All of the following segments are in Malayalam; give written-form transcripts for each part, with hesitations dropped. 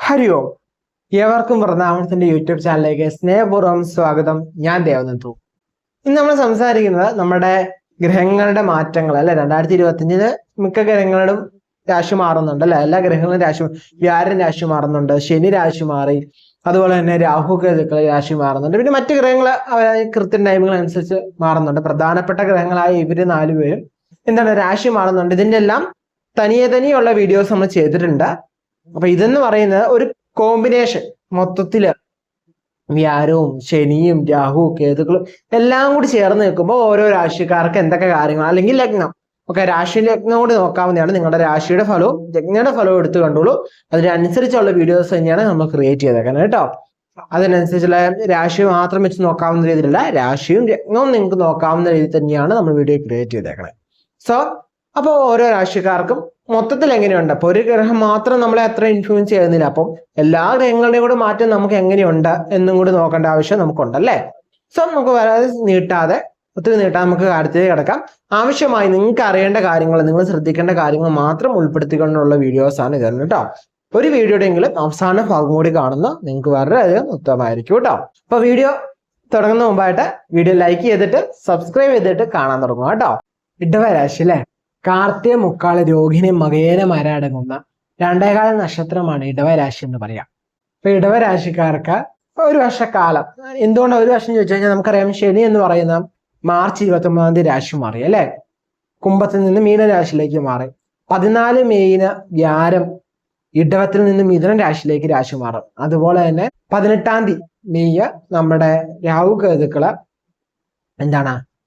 ഹരി ഓം. ഏവർക്കും വൃന്ദാവനത്തിന്റെ യൂട്യൂബ് ചാനലിലേക്ക് സ്നേഹപൂർവ്വം സ്വാഗതം. ഞാൻ ദേവനന്ദു. ഇന്ന് നമ്മൾ സംസാരിക്കുന്നത് നമ്മുടെ ഗ്രഹങ്ങളുടെ മാറ്റങ്ങൾ അല്ലെ. 2025 മിക്ക ഗ്രഹങ്ങളും രാശി മാറുന്നുണ്ട് അല്ലെ. എല്ലാ ഗ്രഹങ്ങളും വ്യാഴം രാശി മാറുന്നുണ്ട്, ശനി രാശി മാറി, അതുപോലെ തന്നെ രാഹു കേതുക്കൾ രാശി മാറുന്നുണ്ട്. പിന്നെ മറ്റു ഗ്രഹങ്ങൾ കൃത്യ ടൈമുകൾ അനുസരിച്ച് മാറുന്നുണ്ട്. പ്രധാനപ്പെട്ട ഗ്രഹങ്ങളായ ഇവര് 4 പേരും രാശി മാറുന്നുണ്ട്. ഇതിന്റെ എല്ലാം തനിയുള്ള വീഡിയോസ് നമ്മൾ ചെയ്തിട്ടുണ്ട്. അപ്പൊ ഇതെന്ന് പറയുന്നത് ഒരു കോമ്പിനേഷൻ, മൊത്തത്തില് വ്യാഴവും ശനിയും രാഹുവും കേതുക്കളും എല്ലാം കൂടി ചേർന്ന് നിൽക്കുമ്പോൾ ഓരോ രാശിക്കാർക്ക് എന്തൊക്കെ കാര്യങ്ങൾ, അല്ലെങ്കിൽ ലഗ്നം ഒക്കെ, രാശി ലഗ്നം കൂടി നോക്കാവുന്നതാണ്. നിങ്ങളുടെ രാശിയുടെ ഫലവും ലഗ്നയുടെ ഫലവും എടുത്തു കണ്ടോളൂ. അതിനനുസരിച്ചുള്ള വീഡിയോസ് തന്നെയാണ് നമ്മൾ ക്രിയേറ്റ് ചെയ്തേക്കുന്നത് കേട്ടോ. അതിനനുസരിച്ചുള്ള രാശി മാത്രം വെച്ച് നോക്കാവുന്ന രീതിയിലല്ല, രാശിയും ലഗ്നവും നിങ്ങൾക്ക് നോക്കാവുന്ന രീതിയിൽ തന്നെയാണ് നമ്മൾ വീഡിയോ ക്രിയേറ്റ് ചെയ്തേക്കുന്നത്. അപ്പോൾ ഓരോ രാശിക്കാർക്കും മൊത്തത്തിൽ എങ്ങനെയുണ്ട്. അപ്പൊ ഒരു ഗ്രഹം മാത്രം നമ്മളെ അത്ര ഇൻഫ്ലുവൻസ് ചെയ്യുന്നില്ല. അപ്പം എല്ലാ ഗ്രഹങ്ങളുടെയും കൂടെ മാറ്റം നമുക്ക് എങ്ങനെയുണ്ട് എന്നും കൂടി നോക്കേണ്ട ആവശ്യം നമുക്കുണ്ടല്ലേ. നമുക്ക് വളരെ ഒത്തിരി നീട്ടാതെ നമുക്ക് കാര്യത്തിലേക്ക് കിടക്കാം. ആവശ്യമായി നിങ്ങൾക്ക് അറിയേണ്ട കാര്യങ്ങൾ, നിങ്ങൾ ശ്രദ്ധിക്കേണ്ട കാര്യങ്ങൾ മാത്രം ഉൾപ്പെടുത്തിക്കൊണ്ടുള്ള വീഡിയോസ് ആണ് ഇതെന്ന് കേട്ടോ. ഒരു വീഡിയോയുടെയെങ്കിലും അവസാന ഭാഗം കൂടി കാണുന്ന നിങ്ങൾക്ക് വളരെയധികം ഉത്തമമായിരിക്കും കേട്ടോ. അപ്പൊ വീഡിയോ തുടങ്ങുന്ന മുമ്പായിട്ട് വീഡിയോ ലൈക്ക് ചെയ്തിട്ട് സബ്സ്ക്രൈബ് ചെയ്തിട്ട് കാണാൻ തുടങ്ങുക കേട്ടോ. ഇടവരാശി അല്ലെ. കാർത്തിക, മുക്കാള്, രോഹിണി, മകേര, മരടങ്ങുന്ന 2 നക്ഷത്രമാണ് ഇടവരാശി എന്ന് പറയാം. അപ്പൊ ഇടവരാശിക്കാർക്ക് ഒരു വർഷക്കാലം, എന്തുകൊണ്ടാണ് ഒരു വർഷം ചോദിച്ചു കഴിഞ്ഞാൽ നമുക്കറിയാം, ശനി എന്ന് പറയുന്ന മാർച്ച് 29 രാശി മാറി അല്ലെ. കുംഭത്തിൽ നിന്ന് മീനരാശിയിലേക്ക് മാറി. 14 മെയ്ന് വ്യാഴം ഇടവത്തിൽ നിന്ന് മിഥുന രാശിയിലേക്ക് രാശി മാറും. അതുപോലെ തന്നെ 18 മെയ് നമ്മുടെ രാഹു കേതുക്കള്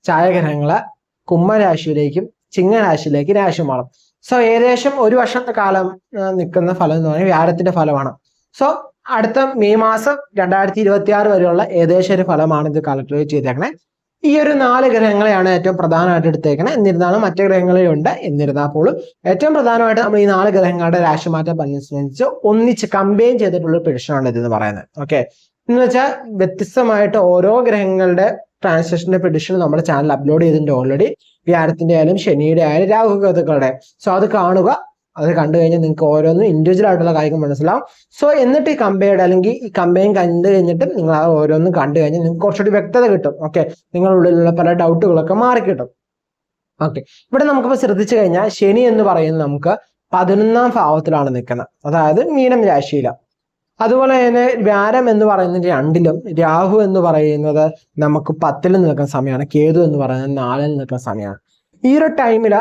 ഛായാഗ്രഹങ്ങള് കുംഭരാശിയിലേക്കും ചിങ്ങരാശിയിലേക്ക് രാശി മാറും. ഏകദേശം ഒരു വർഷത്തെ കാലം നിൽക്കുന്ന ഫലം എന്ന് പറഞ്ഞാൽ വ്യാഴത്തിന്റെ ഫലമാണ്. അടുത്ത മെയ് മാസം 2026 വരെയുള്ള ഏകദേശം ഒരു ഫലമാണ് ഇത് കാൽക്കുലേറ്റ് ചെയ്തേക്കണേ. ഈ ഒരു 4 ഗ്രഹങ്ങളെയാണ് ഏറ്റവും പ്രധാനമായിട്ട് എടുത്തേക്കണേ. എന്നിരുന്നാലും മറ്റു ഗ്രഹങ്ങളുണ്ട്. എന്നിരുന്നാൽ പോലും ഏറ്റവും പ്രധാനമായിട്ട് നമ്മൾ ഈ 4 ഗ്രഹങ്ങളുടെ രാശിമാറ്റം അനുസരിച്ച് ഒന്നിച്ച് കമ്പൈൻ ചെയ്തിട്ടുള്ള പ്രഡിക്ഷനാണ് ഇതെന്ന് പറയുന്നത്. ഓക്കെ, എന്ന് വെച്ചാൽ വ്യത്യസ്തമായിട്ട് ഓരോ ഗ്രഹങ്ങളുടെ ട്രാൻസാക്ഷന്റെ പ്രഡിക്ഷൻ നമ്മുടെ ചാനൽ അപ്ലോഡ് ചെയ്തിട്ടുണ്ട് ഓൾറെഡി. വ്യാഴത്തിന്റെ ആയാലും ശനിയുടെ ആയാലും രാഹു കേതുക്കളുടെ. അത് കാണുക. അത് കണ്ടു കഴിഞ്ഞാൽ നിങ്ങൾക്ക് ഓരോന്നും ഇൻഡിവിജ്വൽ ആയിട്ടുള്ള കാര്യങ്ങൾ മനസ്സിലാവും. എന്നിട്ട് ഈ കമ്പയർഡ് അല്ലെങ്കിൽ ഈ കമ്പയിൻ കണ്ടു കഴിഞ്ഞിട്ട് നിങ്ങൾ ആ ഓരോന്നും കണ്ടു കഴിഞ്ഞാൽ നിങ്ങൾക്ക് കുറച്ചുകൂടി വ്യക്തത കിട്ടും. ഓക്കെ, നിങ്ങളുടെ ഉള്ളിലുള്ള പല ഡൗട്ടുകളൊക്കെ മാറിക്കിട്ടും. ഓക്കെ, ഇവിടെ നമുക്കിപ്പോൾ ശ്രദ്ധിച്ചു കഴിഞ്ഞാൽ ശനി എന്ന് പറയുന്നത് നമുക്ക് 11ാം ഭാവത്തിലാണ് നിൽക്കുന്നത്, അതായത് മീനം രാശിയിലാണ്. അതുപോലെ തന്നെ വ്യാഴം എന്ന് പറയുന്നത് 2ലും, രാഹു എന്ന് പറയുന്നത് നമുക്ക് 10ലും നിൽക്കുന്ന സമയമാണ്, കേതു എന്ന് പറയുന്നത് 4ൽ നിൽക്കുന്ന സമയമാണ്. ഈ ഒരു ടൈമില്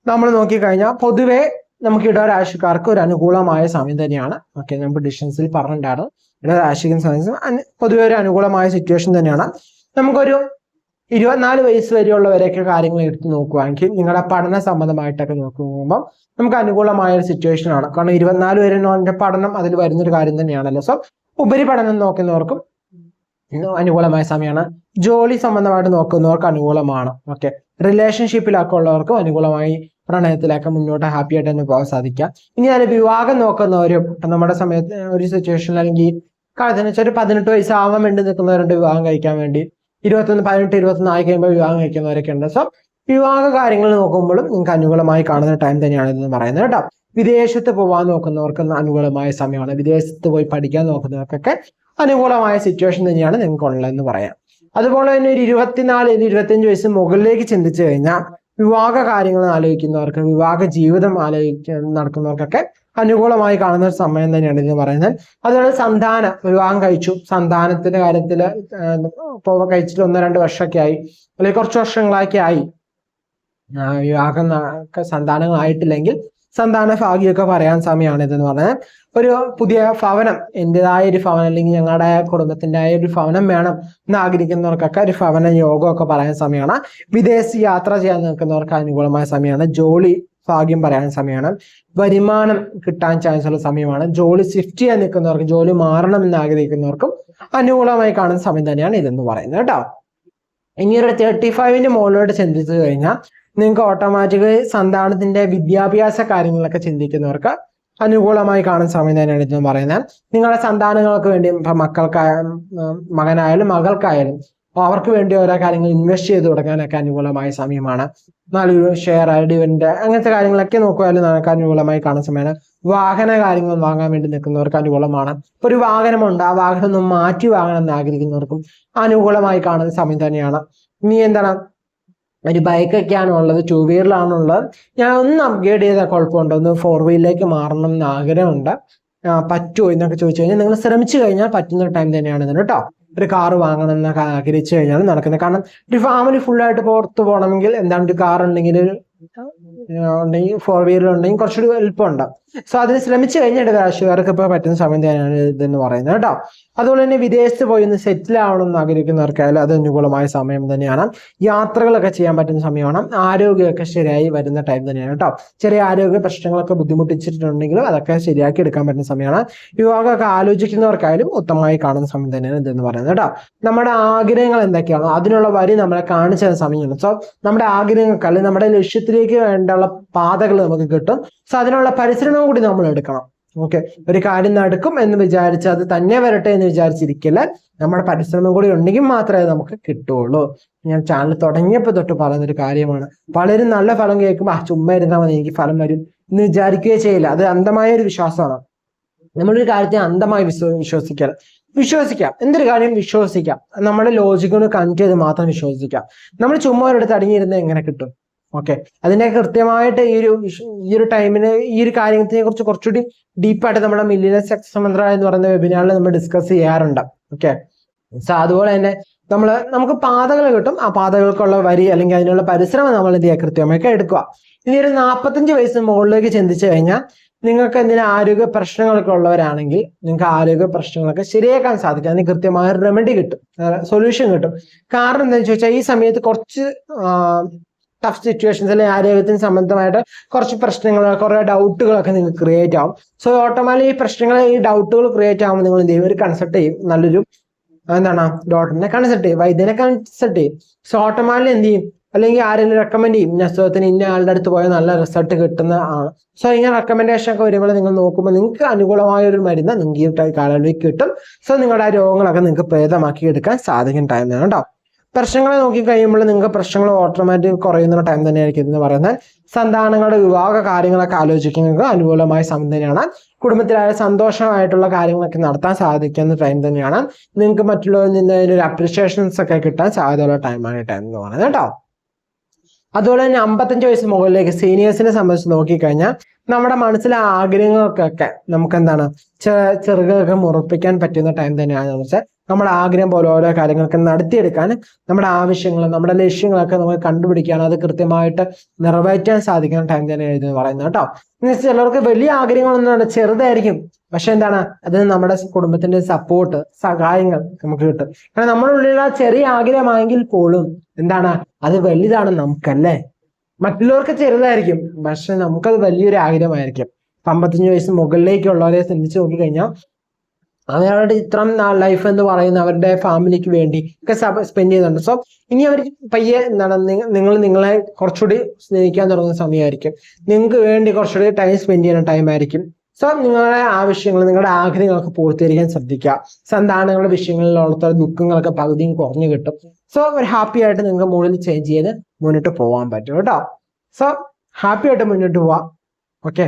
നമ്മൾ നോക്കിക്കഴിഞ്ഞാൽ പൊതുവെ നമുക്ക് ഇടവരാശിക്കാർക്ക് ഒരു അനുകൂലമായ സമയം തന്നെയാണ്. ഓക്കെ, നമുക്ക് ഡിസ്റ്റൻസിൽ പറഞ്ഞിട്ടുണ്ടായിരുന്നു ഇടവരാശിക്കുന്ന സമയം പൊതുവെ ഒരു അനുകൂലമായ സിറ്റുവേഷൻ തന്നെയാണ്. നമുക്കൊരു 24 വയസ്സ് വരെയുള്ളവരെയൊക്കെ കാര്യങ്ങൾ എടുത്ത് നോക്കുകയാണെങ്കിൽ നിങ്ങളുടെ പഠന സംബന്ധമായിട്ടൊക്കെ നോക്കുമ്പോൾ നമുക്ക് അനുകൂലമായ ഒരു സിറ്റുവേഷൻ ആണ്. കാരണം 24 വരെ പഠനം അതിൽ വരുന്നൊരു കാര്യം തന്നെയാണല്ലോ. ഉപരിപഠനം നോക്കുന്നവർക്കും അനുകൂലമായ സമയമാണ്. ജോലി സംബന്ധമായിട്ട് നോക്കുന്നവർക്ക് അനുകൂലമാണ്. ഓക്കെ, റിലേഷൻഷിപ്പിലൊക്കെ ഉള്ളവർക്കും അനുകൂലമായി പ്രണയത്തിലൊക്കെ മുന്നോട്ട് ഹാപ്പി ആയിട്ട് തന്നെ പോകാൻ സാധിക്കാം. ഇനി ഞാൻ വിവാഹം നോക്കുന്നവരും നമ്മുടെ സമയത്ത് ഒരു സിറ്റുവേഷനിൽ അല്ലെങ്കിൽ കാലത്തിന് വെച്ചാൽ ഒരു 18 വയസ്സാവാൻ വേണ്ടി നിൽക്കുന്നവരുണ്ട് വിവാഹം കഴിക്കാൻ വേണ്ടി. 21, 18, 21 ആയി കഴിയുമ്പോൾ വിവാഹം കഴിക്കുന്നവരൊക്കെ ഉണ്ട്. വിവാഹ കാര്യങ്ങൾ നോക്കുമ്പോഴും നിങ്ങൾക്ക് അനുകൂലമായി കാണുന്ന ടൈം തന്നെയാണ് ഇതെന്ന് പറയുന്നത് കേട്ടോ. വിദേശത്ത് പോകാൻ നോക്കുന്നവർക്ക് അനുകൂലമായ സമയമാണ്. വിദേശത്ത് പോയി പഠിക്കാൻ നോക്കുന്നവർക്കൊക്കെ അനുകൂലമായ സിറ്റുവേഷൻ തന്നെയാണ് നിങ്ങൾക്ക് ഉള്ളതെന്ന് പറയാം. അതുപോലെ തന്നെ ഒരു 24, 25 വയസ്സ് മുകളിലേക്ക് ചിന്തിച്ചു കഴിഞ്ഞാൽ വിവാഹ കാര്യങ്ങൾ ആലോചിക്കുന്നവർക്ക്, വിവാഹ ജീവിതം നടക്കുന്നവർക്കൊക്കെ അനുകൂലമായി കാണുന്ന ഒരു സമയം തന്നെയാണ് ഇതെന്ന് പറയുന്നത്. അതുപോലെ വിവാഹം കഴിച്ചു, സന്താനത്തിന്റെ കാര്യത്തിൽ ഇപ്പോൾ കഴിച്ചിട്ട് 1-2 വർഷമൊക്കെ ആയി, അല്ലെങ്കിൽ കുറച്ച് വർഷങ്ങളൊക്കെ ആയി, വിവാഹം സന്താനങ്ങളായിട്ടില്ലെങ്കിൽ സന്താന ഭാഗ്യമൊക്കെ പറയാൻ സമയമാണ് ഇതെന്ന് പറഞ്ഞാൽ. ഒരു പുതിയ ഭവനം, എന്റേതായ ഒരു ഭവനം അല്ലെങ്കിൽ ഞങ്ങളുടെ കുടുംബത്തിന്റെ ആയ ഒരു ഭവനം വേണം എന്ന് ആഗ്രഹിക്കുന്നവർക്കൊക്കെ ഒരു ഭവന യോഗമൊക്കെ പറയാൻ സമയമാണ്. വിദേശ യാത്ര ചെയ്യാൻ നിൽക്കുന്നവർക്ക് അനുകൂലമായ സമയമാണ്. ജോലി ഭാഗ്യം പറയാൻ സമയമാണ്. വരുമാനം കിട്ടാൻ ചാൻസ് ഉള്ള സമയമാണ്. ജോലി ഷിഫ്റ്റ് ചെയ്യാൻ നിൽക്കുന്നവർക്ക്, ജോലി മാറണം എന്ന് ആഗ്രഹിക്കുന്നവർക്കും അനുകൂലമായി കാണുന്ന സമയം തന്നെയാണ് ഇതെന്ന് പറയുന്നത് കേട്ടോ. ഇനി ഒരു 35ന്റെ മുകളിലോട്ട് ചിന്തിച്ചു കഴിഞ്ഞാൽ നിങ്ങൾക്ക് ഓട്ടോമാറ്റിക്കലി സന്താനത്തിന്റെ വിദ്യാഭ്യാസ കാര്യങ്ങളൊക്കെ ചിന്തിക്കുന്നവർക്ക് അനുകൂലമായി കാണുന്ന സമയം തന്നെയാണ് ഇതെന്ന് പറയുന്നത്. നിങ്ങളുടെ സന്താനങ്ങൾക്ക് വേണ്ടി ഇപ്പൊ മകനായാലും മകൾക്കായാലും അവർക്ക് വേണ്ടി ഓരോ കാര്യങ്ങൾ ഇൻവെസ്റ്റ് ചെയ്ത് തുടങ്ങാനൊക്കെ അനുകൂലമായ സമയമാണ്. നല്ലൊരു ഷെയർ ഡിവിഡന്റ് അങ്ങനത്തെ കാര്യങ്ങളൊക്കെ നോക്കുവാനും നമുക്ക് അനുകൂലമായി കാണുന്ന സമയമാണ്. വാഹന കാര്യങ്ങൾ വാങ്ങാൻ വേണ്ടി നിൽക്കുന്നവർക്ക് അനുകൂലമാണ്. ഇപ്പൊ ഒരു വാഹനമുണ്ട്, ആ വാഹനം ഒന്ന് മാറ്റി വാങ്ങണം എന്ന് ആഗ്രഹിക്കുന്നവർക്കും അനുകൂലമായി കാണുന്ന സമയം തന്നെയാണ്. ഇനി എന്താണ്, ഒരു ബൈക്കൊക്കെയാണ് ഉള്ളത്, 2 വീലറാണുള്ളത്, ഞാൻ ഒന്ന് അപ്ഗ്രേഡ് ചെയ്താൽ കുഴപ്പമുണ്ടോ, ഒന്ന് 4 വീലിലേക്ക് മാറണം എന്ന് ആഗ്രഹമുണ്ട്, പറ്റുമോ എന്നൊക്കെ ചോദിച്ചു കഴിഞ്ഞാൽ നിങ്ങൾ ശ്രമിച്ചു കഴിഞ്ഞാൽ പറ്റുന്ന ടൈം തന്നെയാണ് ഇതിന് കേട്ടോ. ഒരു കാറ് വാങ്ങണം എന്നൊക്കെ ആഗ്രഹിച്ചു കഴിഞ്ഞാൽ നടക്കുന്നത്. കാരണം ഒരു ഫാമിലി ഫുള്ളായിട്ട് പുറത്ത് പോകണമെങ്കിൽ എന്താണ്, ഒരു കാർ ഉണ്ടെങ്കിൽ ഉണ്ടെങ്കിൽ 4 വീലർ ഉണ്ടെങ്കിൽ കുറച്ചുകൂടി എളുപ്പമുണ്ട്. സോ അതിന് ശ്രമിച്ചു കഴിഞ്ഞാൽ രാശിക്കാർക്ക് ഇപ്പോൾ പറ്റുന്ന സമയം തന്നെയാണ് ഇതെന്ന് പറയുന്നത് കേട്ടോ. അതുപോലെ തന്നെ വിദേശത്ത് പോയി ഒന്ന് സെറ്റിൽ ആവണം എന്ന് ആഗ്രഹിക്കുന്നവർക്കായാലും അത് അനുകൂലമായ സമയം തന്നെയാണ്. യാത്രകളൊക്കെ ചെയ്യാൻ പറ്റുന്ന സമയമാണ്. ആരോഗ്യമൊക്കെ ശരിയായി വരുന്ന ടൈം തന്നെയാണ് കേട്ടോ. ചെറിയ ആരോഗ്യ പ്രശ്നങ്ങളൊക്കെ ബുദ്ധിമുട്ടിച്ചിട്ടുണ്ടെങ്കിലും അതൊക്കെ ശരിയാക്കി എടുക്കാൻ പറ്റുന്ന സമയമാണ്. വിവാഹമൊക്കെ ആലോചിക്കുന്നവർക്കായാലും ഉത്തമമായി കാണുന്ന സമയം തന്നെയാണ് ഇതെന്ന് പറയുന്നത് കേട്ടോ. നമ്മുടെ ആഗ്രഹങ്ങൾ എന്തൊക്കെയാണോ അതിനുള്ള വരി നമ്മളെ കാണിച്ച സമയമാണ്. സോ നമ്മുടെ ആഗ്രഹങ്ങൾക്ക് അല്ലെങ്കിൽ നമ്മുടെ ലക്ഷ്യത്തിലേക്ക് വേണ്ടുള്ള പാതകൾ നമുക്ക് കിട്ടും. സോ അതിനുള്ള പരിശ്രമം കൂടി നമ്മൾ എടുക്കണം. ഓക്കെ, ഒരു കാര്യം നടക്കും എന്ന് വിചാരിച്ച് അത് തന്നെ വരട്ടെ എന്ന് വിചാരിച്ചിരിക്കില്ല, നമ്മുടെ പരിശ്രമം കൂടി ഉണ്ടെങ്കിൽ മാത്രമേ നമുക്ക് കിട്ടുള്ളൂ. ഞാൻ ചാനൽ തുടങ്ങിയപ്പോൾ തൊട്ട് പറയുന്നൊരു കാര്യമാണ്. പലരും നല്ല ഫലം കേൾക്കുമ്പോൾ ചുമ്മാ ഇരുന്നാൽ മതി എനിക്ക് ഫലം വരും എന്ന് വിചാരിക്കുകയേ ചെയ്യില്ല. അത് അന്ധമായ ഒരു വിശ്വാസമാണ്. നമ്മളൊരു കാര്യത്തെ അന്ധമായി വിശ്വസിക്കാം, എന്തൊരു കാര്യം വിശ്വസിക്കാം, നമ്മുടെ ലോജിക്കിന് കണക്ട് ചെയ്ത് മാത്രം വിശ്വസിക്കാം. നമ്മൾ ചുമ്മാ ഒരിടത്ത് അടങ്ങിയിരുന്നത് എങ്ങനെ കിട്ടും? ഓക്കെ, അതിനെ കൃത്യമായിട്ട് ഈ ഒരു ടൈമിന് ഈ ഒരു കാര്യത്തിനെ കുറിച്ച് കുറച്ചുകൂടി ഡീപ്പായിട്ട് നമ്മുടെ മില്ലിയനേഴ്സ് സക്സസ് മന്ത്ര എന്ന് പറയുന്ന വെബിനാറിൽ നമ്മൾ ഡിസ്കസ് ചെയ്യാറുണ്ട്. ഓക്കെ, സോ അതുപോലെ തന്നെ നമുക്ക് പാതകൾ കിട്ടും. ആ പാതകൾക്കുള്ള വരി അല്ലെങ്കിൽ അതിനുള്ള പരിശ്രമം നമ്മൾ എന്ത് ചെയ്യുക, കൃത്യമായിട്ട് എടുക്കുക. ഇനി ഒരു 45 വയസ്സിന് മുകളിലേക്ക് ചിന്തിച്ചു കഴിഞ്ഞാൽ നിങ്ങൾക്ക് എന്തിനാ ആരോഗ്യ പ്രശ്നങ്ങളൊക്കെ ഉള്ളവരാണെങ്കിൽ നിങ്ങൾക്ക് ആരോഗ്യ പ്രശ്നങ്ങളൊക്കെ ശരിയാക്കാൻ സാധിക്കും. അതിന് കൃത്യമായ റെമഡി കിട്ടും, സൊല്യൂഷൻ കിട്ടും. കാരണം എന്താണെന്ന് ചോദിച്ചാൽ ഈ സമയത്ത് കുറച്ച് ടഫ് സിറ്റുവേഷൻസ് അല്ലെങ്കിൽ ആരോഗ്യത്തിന് സംബന്ധമായിട്ട് കുറച്ച് പ്രശ്നങ്ങൾ, കുറെ ഡൗട്ടുകളൊക്കെ നിങ്ങൾക്ക് ക്രിയേറ്റ് ആവും. സോ ഓട്ടോമാറ്റിക്കലി ഈ പ്രശ്നങ്ങൾ, ഈ ഡൗട്ടുകൾ ക്രിയേറ്റ് ആകുമ്പോൾ നിങ്ങൾ എന്ത് ചെയ്യും, ഒരു കൺസൾട്ട് ചെയ്യും, നല്ലൊരു ഡോക്ടറിനെ കൺസൾട്ട് ചെയ്യും, വൈദ്യനെ കൺസൾട്ട് ചെയ്യും. സോ ഓട്ടോമാറ്റിക്കലി എന്ത് ചെയ്യും, അല്ലെങ്കിൽ ആരെങ്കിലും റെക്കമെൻഡ് ചെയ്യും, ഇന്ന അസുഖത്തിന് ഇന്ന ആളുടെ അടുത്ത് പോയാൽ നല്ല റിസൾട്ട് കിട്ടുന്ന ആണ്. സോ ഇങ്ങനെ റെക്കമെൻഡേഷൻ ഒക്കെ വരുമ്പോൾ നിങ്ങൾ നോക്കുമ്പോൾ നിങ്ങൾക്ക് അനുകൂലമായ ഒരു മരുന്ന് നിങ്ങൾക്ക് ഈ കാലയളവിൽ കിട്ടും. സോ നിങ്ങളുടെ ആ രോഗങ്ങളൊക്കെ നിങ്ങൾക്ക് ഭേദമാക്കി എടുക്കാൻ സാധിക്കുന്ന ടൈം ആണ് കേട്ടോ. പ്രശ്നങ്ങളെ നോക്കി കഴിയുമ്പോൾ നിങ്ങൾക്ക് പ്രശ്നങ്ങൾ ഓട്ടോമാറ്റിക് കുറയുന്ന ടൈം തന്നെയായിരിക്കും എന്ന് പറയുന്നത്. സന്താനങ്ങളുടെ വിവാഹ കാര്യങ്ങളൊക്കെ ആലോചിക്കുന്നത് അനുകൂലമായ സമയം തന്നെയാണ്. കുടുംബത്തിലായ സന്തോഷമായിട്ടുള്ള കാര്യങ്ങളൊക്കെ നടത്താൻ സാധിക്കുന്ന ടൈം തന്നെയാണ്. നിങ്ങൾക്ക് മറ്റുള്ളവരിൽ നിന്ന് ഒരു അപ്രിഷിയേഷൻസ് ഒക്കെ കിട്ടാൻ സാധ്യതയുള്ള ടൈമാണ് ഈ ടൈം എന്ന് പറയുന്നത് കേട്ടോ. അതുപോലെ തന്നെ 55 വയസ്സ് മുകളിലേക്ക് സീനിയേഴ്സിനെ സംബന്ധിച്ച് നോക്കിക്കഴിഞ്ഞാൽ നമ്മുടെ മനസ്സിലെ ആഗ്രഹങ്ങൾക്കൊക്കെ നമുക്ക് എന്താണ് ചെറുകൊക്കെ മുറപ്പിക്കാൻ പറ്റുന്ന ടൈം തന്നെയാണെന്ന് വെച്ചാൽ നമ്മുടെ ആഗ്രഹം പോലെ ഓരോ കാര്യങ്ങളൊക്കെ നടത്തിയെടുക്കാൻ, നമ്മുടെ ആവശ്യങ്ങൾ, നമ്മുടെ ലക്ഷ്യങ്ങളൊക്കെ നമുക്ക് കണ്ടുപിടിക്കാൻ, അത് കൃത്യമായിട്ട് നിറവേറ്റാൻ സാധിക്കുന്ന ടൈം തന്നെയാണ് ഇതെന്ന് പറയുന്നത് കേട്ടോ. ചിലർക്ക് വലിയ ആഗ്രഹങ്ങളൊന്നും ചെറുതായിരിക്കും, പക്ഷെ എന്താണ് അതിന് നമ്മുടെ കുടുംബത്തിന്റെ സപ്പോർട്ട്, സഹായങ്ങൾ നമുക്ക് കിട്ടും. കാരണം നമ്മുടെ ഉള്ളിലുള്ള ചെറിയ ആഗ്രഹമാണെങ്കിൽ പോലും എന്താണ് അത് വലുതാണ് നമുക്കല്ലേ. മറ്റുള്ളവർക്ക് ചെറുതായിരിക്കും, പക്ഷെ നമുക്കത് വലിയൊരു ആഗ്രഹമായിരിക്കും. 55 വയസ്സ് മുകളിലേക്കുള്ളവരെ ചിന്തിച്ച് നോക്കിക്കഴിഞ്ഞാൽ അവരുടെ ഇത്രയും ലൈഫ് എന്ന് പറയുന്ന അവരുടെ ഫാമിലിക്ക് വേണ്ടി ഒക്കെ സ്പെൻഡ് ചെയ്യുന്നുണ്ട്. സോ ഇനി അവർ പയ്യെ എന്താണ് നിങ്ങളെ കുറച്ചുകൂടി സ്നേഹിക്കാൻ തുടങ്ങുന്ന സമയമായിരിക്കും. നിങ്ങൾക്ക് വേണ്ടി കുറച്ചുകൂടി ടൈം സ്പെൻഡ് ചെയ്യുന്ന ടൈം ആയിരിക്കും. സോ നിങ്ങളുടെ ആവശ്യങ്ങൾ, നിങ്ങളുടെ ആഗ്രഹങ്ങളൊക്കെ പൂർത്തീകരിക്കാൻ ശ്രദ്ധിക്കുക. സന്താനങ്ങളുടെ വിഷയങ്ങളിലുള്ള ദുഃഖങ്ങളൊക്കെ പകുതിയും കുറഞ്ഞു കിട്ടും. സോ ഒരു ഹാപ്പി ആയിട്ട് നിങ്ങൾക്ക് മുകളിൽ ചേഞ്ച് ചെയ്ത് മുന്നോട്ട് പോകാൻ പറ്റും കേട്ടോ. സോ ഹാപ്പി ആയിട്ട് മുന്നോട്ട് പോവാം. ഓക്കെ,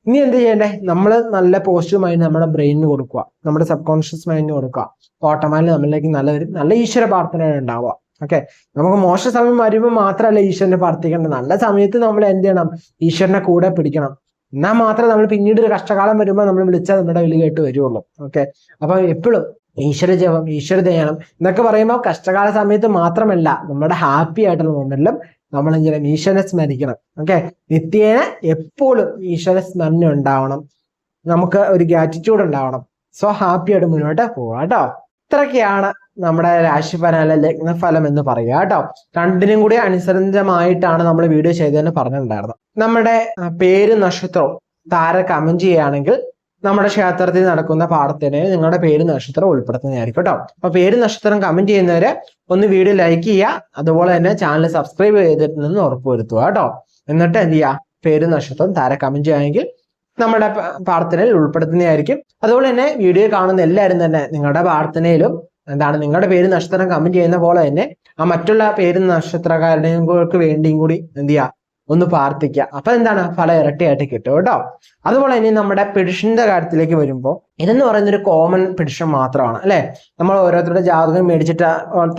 ഇനി എന്ത് ചെയ്യണ്ടേ, നമ്മൾ നല്ല പോസിറ്റീവ് മൈൻഡ് നമ്മുടെ ബ്രെയിനിന് കൊടുക്കുക, നമ്മുടെ സബ് കോൺഷ്യസ് മൈൻഡിന് കൊടുക്കുക. ഓട്ടോമാറ്റിക്കലി നമ്മളിലേക്ക് നല്ല ഈശ്വര പ്രാർത്ഥന ഉണ്ടാവുക. ഓക്കെ, നമുക്ക് മോശ സമയം വരുമ്പോൾ മാത്രമല്ല ഈശ്വരനെ പ്രാർത്ഥിക്കേണ്ടത്, നല്ല സമയത്ത് നമ്മൾ എന്ത് ചെയ്യണം, ഈശ്വരനെ കൂടെ പിടിക്കണം. എന്നാൽ മാത്രമേ നമ്മൾ പിന്നീട് ഒരു കഷ്ടകാലം വരുമ്പോൾ നമ്മൾ വിളിച്ചാൽ നമ്മുടെ വിളി കേട്ട് വരുള്ളൂ. ഓക്കെ, അപ്പൊ എപ്പോഴും ഈശ്വര ജപം, ഈശ്വര ധ്യാനം എന്നൊക്കെ പറയുമ്പോൾ കഷ്ടകാല സമയത്ത് മാത്രമല്ല, നമ്മുടെ ഹാപ്പി ആയിട്ടുള്ള മൊമെന്റിലും നമ്മൾ എന്തെങ്കിലും ഈശ്വരനെ സ്മരിക്കണം. ഓക്കെ, നിത്യേന എപ്പോഴും ഈശ്വര സ്മരണ ഉണ്ടാവണം, നമുക്ക് ഒരു ഗ്രാറ്റിറ്റ്യൂഡ് ഉണ്ടാവണം. സോ ഹാപ്പി ആയിട്ട് മുന്നോട്ട് പോവാം കേട്ടോ. ഇത്രയൊക്കെയാണ് നമ്മുടെ രാശിഫല ലഗ്നഫലം എന്ന് പറയുക കേട്ടോ. രണ്ടിനും കൂടി അനുസരിതമായിട്ടാണ് നമ്മൾ വീഡിയോ ചെയ്തതെന്ന് പറഞ്ഞിട്ടുണ്ടായിരുന്നത്. നമ്മുടെ പേര് നക്ഷത്രവും താര കമന്റ് ചെയ്യുകയാണെങ്കിൽ നമ്മുടെ ക്ഷേത്രത്തിൽ നടക്കുന്ന പാഠത്തിന് നിങ്ങളുടെ പേര് നക്ഷത്രം ഉൾപ്പെടുത്തുന്നതായിരിക്കും കേട്ടോ. അപ്പൊ പേര് നക്ഷത്രം കമന്റ് ചെയ്യുന്നവരെ ഒന്ന് വീഡിയോ ലൈക്ക് ചെയ്യുക, അതുപോലെ തന്നെ ചാനൽ സബ്സ്ക്രൈബ് ചെയ്തിട്ടുണ്ടെന്ന് ഉറപ്പുവരുത്തുക കേട്ടോ. എന്നിട്ട് എന്ത് ചെയ്യുക, പേര് നക്ഷത്രം താര കമന്റ് ചെയ്യുകയാണെങ്കിൽ നമ്മുടെ പ്രാർത്ഥനയിൽ ഉൾപ്പെടുത്തുന്നതായിരിക്കും. അതുപോലെ തന്നെ വീഡിയോ കാണുന്ന എല്ലാവരും തന്നെ നിങ്ങളുടെ പ്രാർത്ഥനയിലും എന്താണ് നിങ്ങളുടെ പേര് നക്ഷത്രം കമന്റ് ചെയ്യുന്ന പോലെ തന്നെ ആ മറ്റുള്ള പേര് നക്ഷത്രക്കാരുടെയും വേണ്ടിയും കൂടി എന്ത് ചെയ്യുക, ഒന്ന് പ്രാർത്ഥിക്കുക. അപ്പൊ എന്താണ് ഫലം ഇരട്ടിയായിട്ട് കിട്ടും കേട്ടോ. അതുപോലെ ഇനി നമ്മുടെ പെഡിഷന്റെ കാര്യത്തിലേക്ക് വരുമ്പോൾ ഇതെന്ന് പറയുന്ന ഒരു കോമൺ പെഡിഷൻ മാത്രമാണ് അല്ലെ. നമ്മൾ ഓരോരുത്തരുടെ ജാതകം മേടിച്ചിട്ട്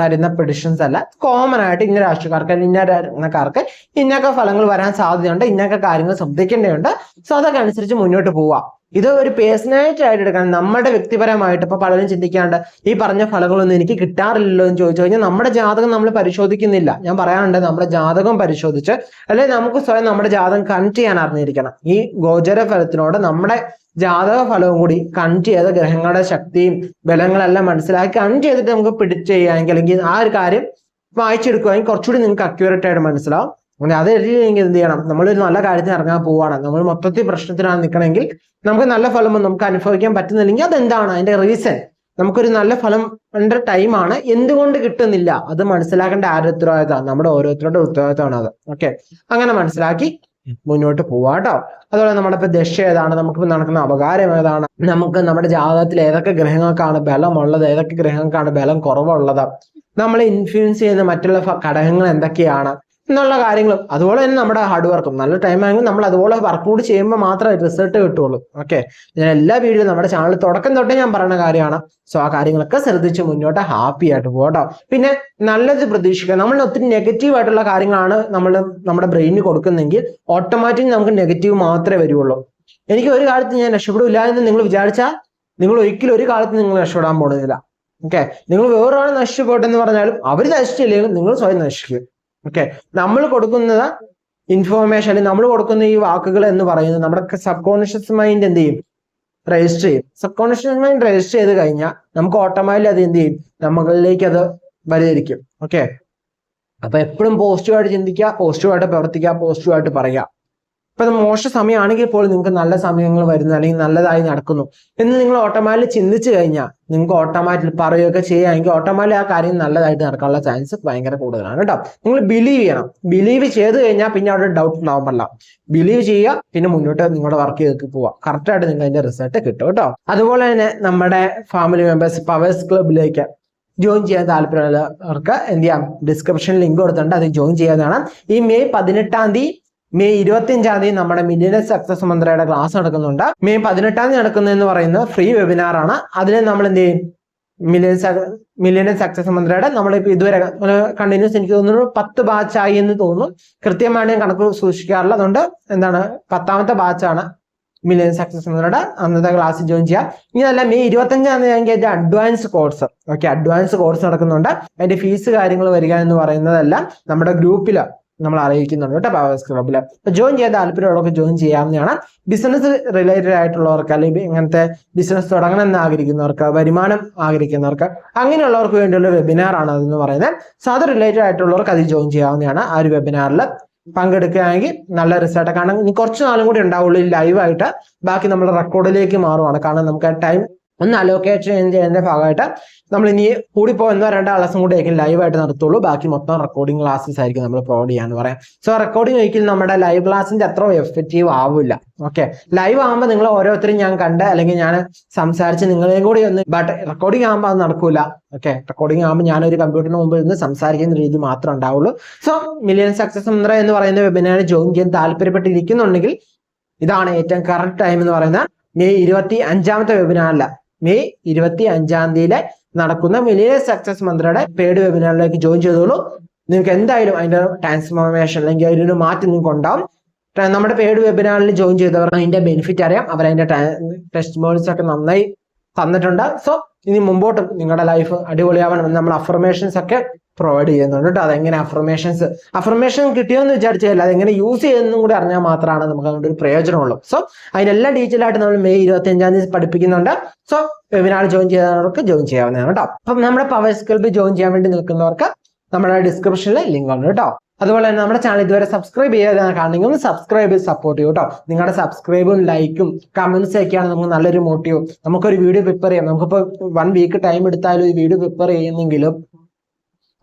തരുന്ന പെഡിഷൻസ് അല്ല. കോമൺ ആയിട്ട് ഇന്ന രാഷ്ട്രീയക്കാർക്ക് ഇന്നക്കാർക്ക് ഇന്നൊക്കെ ഫലങ്ങൾ വരാൻ സാധ്യതയുണ്ട്, ഇന്നൊക്കെ കാര്യങ്ങൾ ശ്രദ്ധിക്കേണ്ടതുണ്ട്. സോ അതൊക്കെ അനുസരിച്ച് മുന്നോട്ട് പോവുക. ഇത് ഒരു പേഴ്സണാലിറ്റി ആയിട്ട് എടുക്കണം. നമ്മുടെ വ്യക്തിപരമായിട്ട് ഇപ്പൊ പലരും ചിന്തിക്കാണ്ട് ഈ പറഞ്ഞ ഫലങ്ങളൊന്നും എനിക്ക് കിട്ടാറില്ലല്ലോ എന്ന് ചോദിച്ചു കഴിഞ്ഞാൽ നമ്മുടെ ജാതകം നമ്മൾ പരിശോധിക്കുന്നില്ല. ഞാൻ പറയാറുണ്ട്, നമ്മുടെ ജാതകം പരിശോധിച്ച് അല്ലെങ്കിൽ നമുക്ക് സ്വയം നമ്മുടെ ജാതകം കണക്ട് ചെയ്യാൻ അറിഞ്ഞിരിക്കണം. ഈ ഗോചര ഫലത്തിനോട് നമ്മുടെ ജാതക ഫലവും കൂടി കണക്ട് ചെയ്ത ഗ്രഹങ്ങളുടെ ശക്തിയും ബലങ്ങളെല്ലാം മനസ്സിലാക്കി കണക്ട് ചെയ്തിട്ട് നമുക്ക് പിടിച്ച് ചെയ്യുകയാണെങ്കിൽ അല്ലെങ്കിൽ ആ ഒരു കാര്യം വായിച്ചെടുക്കുകയാണെങ്കിൽ കുറച്ചുകൂടി നിങ്ങൾക്ക് അക്യൂറേറ്റ് ആയിട്ട് മനസ്സിലാവും. അത് എഴുതിയെങ്കിൽ എന്ത് ചെയ്യണം, നമ്മളൊരു നല്ല കാര്യത്തിന് ഇറങ്ങാൻ പോവാണ്, നമ്മൾ മൊത്തത്തിൽ പ്രശ്നത്തിനാണ് നിൽക്കണമെങ്കിൽ നമുക്ക് നല്ല ഫലം നമുക്ക് അനുഭവിക്കാൻ പറ്റുന്നില്ലെങ്കിൽ അതെന്താണ് അതിന്റെ റീസൺ. നമുക്കൊരു നല്ല ഫലം ടൈമാണ്, എന്തുകൊണ്ട് കിട്ടുന്നില്ല അത് മനസ്സിലാക്കേണ്ട ആരുടെ ഉത്തരവാദിത്തമാണ്, നമ്മുടെ ഓരോരുത്തരുടെ ഉത്തരവാദിത്തമാണ് അത്. ഓക്കെ, അങ്ങനെ മനസ്സിലാക്കി മുന്നോട്ട് പോവാട്ടോ. അതുപോലെ നമ്മുടെ ഇപ്പൊ ദശ ഏതാണ്, നമുക്ക് നടക്കുന്ന അപകാരം ഏതാണ്, നമുക്ക് നമ്മുടെ ജാതകത്തിൽ ഏതൊക്കെ ഗ്രഹങ്ങൾക്കാണ് ബലമുള്ളത്, ഏതൊക്കെ ഗ്രഹങ്ങൾക്കാണ് ബലം കുറവുള്ളത്, നമ്മളെ ഇൻഫ്ലുവൻസ് ചെയ്യുന്ന മറ്റുള്ള ഘടകങ്ങൾ എന്തൊക്കെയാണ് എന്നുള്ള കാര്യങ്ങളും, അതുപോലെ തന്നെ നമ്മുടെ ഹാർഡ് വർക്കും നല്ല ടൈം ആണെങ്കിൽ നമ്മൾ അതുപോലെ വർക്ക് കൂടി ചെയ്യുമ്പോൾ മാത്രമേ റിസൾട്ട് കിട്ടുള്ളൂ. ഓക്കെ, ഞാൻ എല്ലാ വീഡിയോയും നമ്മുടെ ചാനൽ തുടക്കം തൊട്ടേ ഞാൻ പറയുന്ന കാര്യമാണ്. സോ ആ കാര്യങ്ങളൊക്കെ ശ്രദ്ധിച്ച് മുന്നോട്ട് ഹാപ്പി ആയിട്ട് പോകട്ടോ. പിന്നെ നല്ലത് പ്രതീക്ഷിക്കുക. നമ്മൾ ഒത്തിരി നെഗറ്റീവ് ആയിട്ടുള്ള കാര്യങ്ങളാണ് നമ്മുടെ ബ്രെയിനിന് കൊടുക്കുന്നെങ്കിൽ ഓട്ടോമാറ്റിക് നമുക്ക് നെഗറ്റീവ് മാത്രമേ വരുള്ളൂ. എനിക്ക് ഒരു കാലത്ത് ഞാൻ രക്ഷപ്പെടില്ല എന്ന് നിങ്ങൾ വിചാരിച്ചാൽ നിങ്ങൾ ഒരിക്കലും ഒരു കാലത്ത് നിങ്ങൾ രക്ഷപ്പെടാൻ പോകുന്നില്ല. ഓക്കെ, നിങ്ങൾ വേറൊരാൾ നഷ്ടപ്പെട്ടെന്ന് പറഞ്ഞാലും അവർ നശിച്ചില്ലെങ്കിലും നിങ്ങൾ സ്വയം നശിക്കും. ഓക്കെ, നമ്മൾ കൊടുക്കുന്ന ഇൻഫോർമേഷൻ അല്ലെങ്കിൽ നമ്മൾ കൊടുക്കുന്ന ഈ വാക്കുകൾ എന്ന് പറയുന്നത് നമ്മുടെ സബ് കോൺഷ്യസ് മൈൻഡ് എന്ത് ചെയ്യും, രജിസ്റ്റർ ചെയ്യും. സബ് കോൺഷ്യസ് മൈൻഡ് രജിസ്റ്റർ ചെയ്ത് കഴിഞ്ഞാൽ നമുക്ക് ഓട്ടോമാറ്റിക്കലി അത് എന്ത് ചെയ്യും, നമ്മളിലേക്ക് അത് പരിഹരിക്കും. ഓക്കെ, അപ്പൊ എപ്പോഴും പോസിറ്റീവായിട്ട് ചിന്തിക്കുക, പോസിറ്റീവായിട്ട് പ്രവർത്തിക്കുക, പോസിറ്റീവായിട്ട് പറയുക. ഇപ്പൊ മോശ സമയമാണെങ്കിൽ പോലും നിങ്ങൾക്ക് നല്ല സമയങ്ങൾ വരുന്നു അല്ലെങ്കിൽ നല്ലതായി നടക്കുന്നു എന്ന് നിങ്ങൾ ഓട്ടോമാറ്റിക്കലി ചിന്തിച്ചു കഴിഞ്ഞാൽ നിങ്ങൾക്ക് ഓട്ടോമാറ്റിക്കലി പറയുകയൊക്കെ ചെയ്യുകയാണെങ്കിൽ ഓട്ടോമാറ്റിക്കലി ആ കാര്യം നല്ലതായിട്ട് നടക്കാനുള്ള ചാൻസ് ഭയങ്കര കൂടുതലാണ് കേട്ടോ. നിങ്ങൾ ബിലീവ് ചെയ്യണം. ബിലീവ് ചെയ്ത് കഴിഞ്ഞാൽ പിന്നെ അവിടെ ഡൗട്ട് ഉണ്ടാവുമല്ല. ബിലീവ് ചെയ്യുക, പിന്നെ മുന്നോട്ട് നിങ്ങളുടെ വർക്ക് ചെയ്ത് പോവുക. കറക്റ്റായിട്ട് നിങ്ങൾക്ക് അതിന്റെ റിസൾട്ട് കിട്ടും കേട്ടോ. അതുപോലെ തന്നെ നമ്മുടെ ഫാമിലി മെമ്പേഴ്സ് പവേഴ്സ് ക്ലബിലേക്ക് ജോയിൻ ചെയ്യാൻ താല്പര്യമുള്ളവർക്ക് എന്ത് ചെയ്യാം, ഡിസ്ക്രിപ്ഷനിൽ ലിങ്ക് കൊടുത്തിട്ടുണ്ട്, അത് ജോയിൻ ചെയ്യാവുന്നതാണ്. ഈ മെയ് 18 മെയ് 25 നമ്മുടെ മില്ലിയനർ സക്സസ് മന്ത്രയുടെ ക്ലാസ് നടക്കുന്നുണ്ട്. മെയ് 18 നടക്കുന്നതെന്ന് പറയുന്നത് ഫ്രീ വെബിനാർ ആണ്. അതിൽ നമ്മൾ എന്ത് ചെയ്യും, മില്ലിയനർ സക്സസ് മന്ത്രയുടെ നമ്മളിപ്പോ ഇതുവരെ കണ്ടിന്യൂസ് എനിക്ക് തോന്നുന്നു 10 ബാച്ചായി എന്ന് തോന്നുന്നു. കൃത്യമായിട്ട് ഞാൻ കണക്ക് സൂക്ഷിക്കാറില്ല. അതുകൊണ്ട് എന്താണ് 10ാമത്തെ ബാച്ചാണ് മില്ലിയനർ സക്സസ് മന്ത്രയുടെ അന്നത്തെ ക്ലാസ് ജോയിൻ ചെയ്യാം. ഇനി അല്ല May 25 advance course. Okay, advance course നടക്കുന്നുണ്ട്. അതിന്റെ ഫീസ് കാര്യങ്ങൾ വരിക എന്ന് പറയുന്നതെല്ലാം നമ്മുടെ ഗ്രൂപ്പിൽ നമ്മൾ അറിയിക്കുന്നുണ്ട് കേട്ടോ, പവേഴ്സ് ക്ലബിൽ. ജോയിൻ ചെയ്യാൻ താല്പര്യമുള്ളവർക്ക് ജോയിൻ ചെയ്യാവുന്നതാണ്. ബിസിനസ് റിലേറ്റഡ് ആയിട്ടുള്ളവർക്ക് അല്ലെങ്കിൽ ഇങ്ങനത്തെ ബിസിനസ് തുടങ്ങണം എന്ന് ആഗ്രഹിക്കുന്നവർക്ക്, വരുമാനം ആഗ്രഹിക്കുന്നവർക്ക്, അങ്ങനെയുള്ളവർക്ക് വേണ്ടിയുള്ള വെബിനാർ ആണ് അതെന്ന് പറയുന്നത്. സോ അത് റിലേറ്റഡ് ആയിട്ടുള്ളവർക്ക് അത് ജോയിൻ ചെയ്യാവുന്നതാണ്. ആ ഒരു വെബിനാറിൽ പങ്കെടുക്കുകയാണെങ്കിൽ നല്ല റിസൾട്ട്. കാരണം ഇനി കുറച്ച് നാളും കൂടി ഉണ്ടാവുള്ളൂ ലൈവായിട്ട്. ബാക്കി നമ്മൾ റെക്കോർഡിലേക്ക് മാറുവാണ്. കാരണം നമുക്ക് ടൈം ഒന്ന് അലോക്കേറ്റ് ചെയ്യുന്നതിന്റെ ഭാഗമായിട്ട് നമ്മൾ ഇനി കൂടിപ്പോ 1-2 ക്ലാസ്സും കൂടി ആയിരിക്കും ലൈവായിട്ട് നടത്തുള്ളൂ. ബാക്കി മൊത്തം റെക്കോർഡിംഗ് ക്ലാസ്സസ് ആയിരിക്കും നമ്മൾ പ്രൊവൈഡ് ചെയ്യാന്ന് പറയാം. സോ റെക്കോർഡിംഗ് ഒരിക്കലും നമ്മുടെ ലൈവ് ക്ലാസിന്റെ അത്ര എഫക്റ്റീവ് ആവില്ല. ഓക്കെ, ലൈവ് ആകുമ്പോൾ നിങ്ങൾ ഓരോരുത്തരും ഞാൻ കണ്ട് അല്ലെങ്കിൽ ഞാൻ സംസാരിച്ച് നിങ്ങളെയും കൂടി ഒന്ന്, ബട്ട് റെക്കോർഡിംഗ് ആകുമ്പോൾ അത് നടക്കൂല. ഓക്കെ, റെക്കോർഡിംഗ് ആകുമ്പോൾ ഞാനൊരു കമ്പ്യൂട്ടറിന് മുമ്പിൽ നിന്ന് സംസാരിക്കുന്ന രീതി മാത്രമേ ഉണ്ടാവുള്ളൂ. സോ മില്ലിയനർ സക്സസ് മന്ത്ര എന്ന് പറയുന്ന വെബിനാറിൽ ജോയിൻ ചെയ്യാൻ താല്പര്യപ്പെട്ടിരിക്കുന്നുണ്ടെങ്കിൽ ഇതാണ് ഏറ്റവും കറക്റ്റ് ടൈം എന്ന് പറയുന്നത്. മെയ് 25 വെബിനാറില്ല, മെയ് 25 നടക്കുന്ന മില്ലിയനർ സക്സസ് മന്ത്രയുടെ പെയ്ഡ് വെബിനാറിലേക്ക് ജോയിൻ ചെയ്തോളൂ. നിങ്ങൾക്ക് എന്തായാലും അതിന്റെ ട്രാൻസ്ഫോർമേഷൻ അല്ലെങ്കിൽ അതിനൊരു മാറ്റം നിങ്ങൾക്ക് ഉണ്ടാവും. നമ്മുടെ പെയ്ഡ് വെബിനാറിൽ ജോയിൻ ചെയ്തവർ അതിന്റെ ബെനിഫിറ്റ് അറിയാം. അവരതിന്റെ ടെസ്റ്റിമോണിയൽസ് ഒക്കെ നന്നായി തന്നിട്ടുണ്ട്. സോ ഇനി മുമ്പോട്ടും നിങ്ങളുടെ ലൈഫ് അടിപൊളിയാവണമെന്ന് നമ്മൾ അഫർമേഷൻസ് ഒക്കെ പ്രൊവൈഡ് ചെയ്യുന്നുണ്ട് കേട്ടോ. അതെങ്ങനെ അഫർമേഷൻ കിട്ടിയോന്ന് വിചാരിച്ചാൽ അതെങ്ങനെ യൂസ് ചെയ്യുന്നതും കൂടി അറിഞ്ഞാൽ മാത്രമാണ് നമുക്ക് അതുകൊണ്ട് ഒരു പ്രയോജനമുള്ളൂ. സോ അതിനെല്ലാം ഡീറ്റെയിൽ ആയിട്ട് നമ്മൾ മെയ് 25 പഠിപ്പിക്കുന്നുണ്ട്. സോ വെബിനാർ ജോയിൻ ചെയ്യുന്നവർക്ക് ജോയിൻ ചെയ്യാവുന്നതാണ് കേട്ടോ. അപ്പം നമ്മുടെ പവേഴ്സ് ക്ലബിൽ ജോയിൻ ചെയ്യാൻ വേണ്ടി നിൽക്കുന്നവർക്ക് നമ്മുടെ ഡിസ്ക്രിപ്ഷനിൽ ലിങ്ക് ഉണ്ട് കേട്ടോ. അതുപോലെ തന്നെ നമ്മുടെ ചാനൽ ഇതുവരെ സബ്സ്ക്രൈബ് ചെയ്യാതെ കാണണമെങ്കിൽ ഒന്ന് സബ്സ്ക്രൈബ് ചെയ്ത് സപ്പോർട്ട് ചെയ്യും കേട്ടോ. നിങ്ങളുടെ സബ്സ്ക്രൈബും ലൈക്കും കമന്റ്സും ഒക്കെയാണ് നമുക്ക് നല്ലൊരു മോട്ടീവ്. നമുക്കൊരു വീഡിയോ പ്രിപ്പയർ ചെയ്യാം. നമുക്കിപ്പോൾ 1 വീക്ക് ടൈം എടുത്താലും ഈ വീഡിയോ പ്രിപ്പയർ ചെയ്യുന്നെങ്കിലും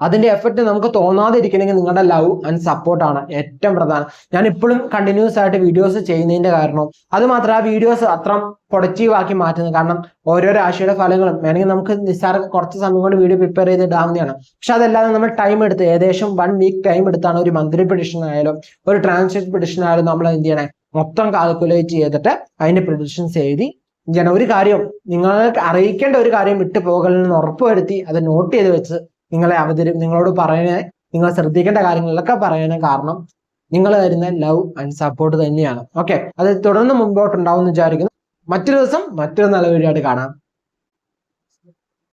അതിന്റെ എഫക്റ്റ് നമുക്ക് തോന്നാതിരിക്കണമെങ്കിൽ നിങ്ങളുടെ ലവ് ആൻഡ് സപ്പോർട്ടാണ് ഏറ്റവും പ്രധാനം. ഞാൻ ഇപ്പോഴും കണ്ടിന്യൂസ് ആയിട്ട് വീഡിയോസ് ചെയ്യുന്നതിന്റെ കാരണം അത് മാത്രം ആ വീഡിയോസ് അത്ര പ്രൊഡക്റ്റീവ് ആക്കി മാറ്റുന്നത്. കാരണം ഓരോ രാശിയുടെ ഫലങ്ങളും വേണമെങ്കിൽ നമുക്ക് നിസ്സാര കുറച്ച് സമയം കൊണ്ട് വീഡിയോ പ്രിപ്പയർ ചെയ്തിടാവുന്നതാണ്. പക്ഷെ അതല്ലാതെ നമ്മൾ ടൈം എടുത്ത് ഏകദേശം 1 വീക്ക് ടൈം എടുത്താണ് ഒരു മന്ത്ലി പ്രഡിക്ഷൻ ആയാലും ഒരു ട്രാൻസിറ്റ് പ്രഡിക്ഷൻ ആയാലും നമ്മൾ എന്ത് ചെയ്യണേ മൊത്തം കാൽക്കുലേറ്റ് ചെയ്തിട്ട് അതിന്റെ പ്രഡിക്ഷൻസ് എഴുതി ചെയ്യണം. ഒരു കാര്യം നിങ്ങൾക്ക് അറിയിക്കേണ്ട ഒരു കാര്യം വിട്ടു പോകലെന്ന് ഉറപ്പുവരുത്തി അത് നോട്ട് ചെയ്ത് വെച്ച് നിങ്ങളോട് പറയണേ, നിങ്ങൾ ശ്രദ്ധിക്കേണ്ട കാര്യങ്ങളിലൊക്കെ പറയണേ. കാരണം നിങ്ങൾ തരുന്ന ലവ് ആൻഡ് സപ്പോർട്ട് തന്നെയാണ്. ഓക്കെ, അത് തുടർന്ന് മുമ്പോട്ടുണ്ടാവും എന്ന് വിചാരിക്കുന്നു. മറ്റൊരു ദിവസം മറ്റൊരു നല്ല വീഡിയോ ആയിട്ട് കാണാം.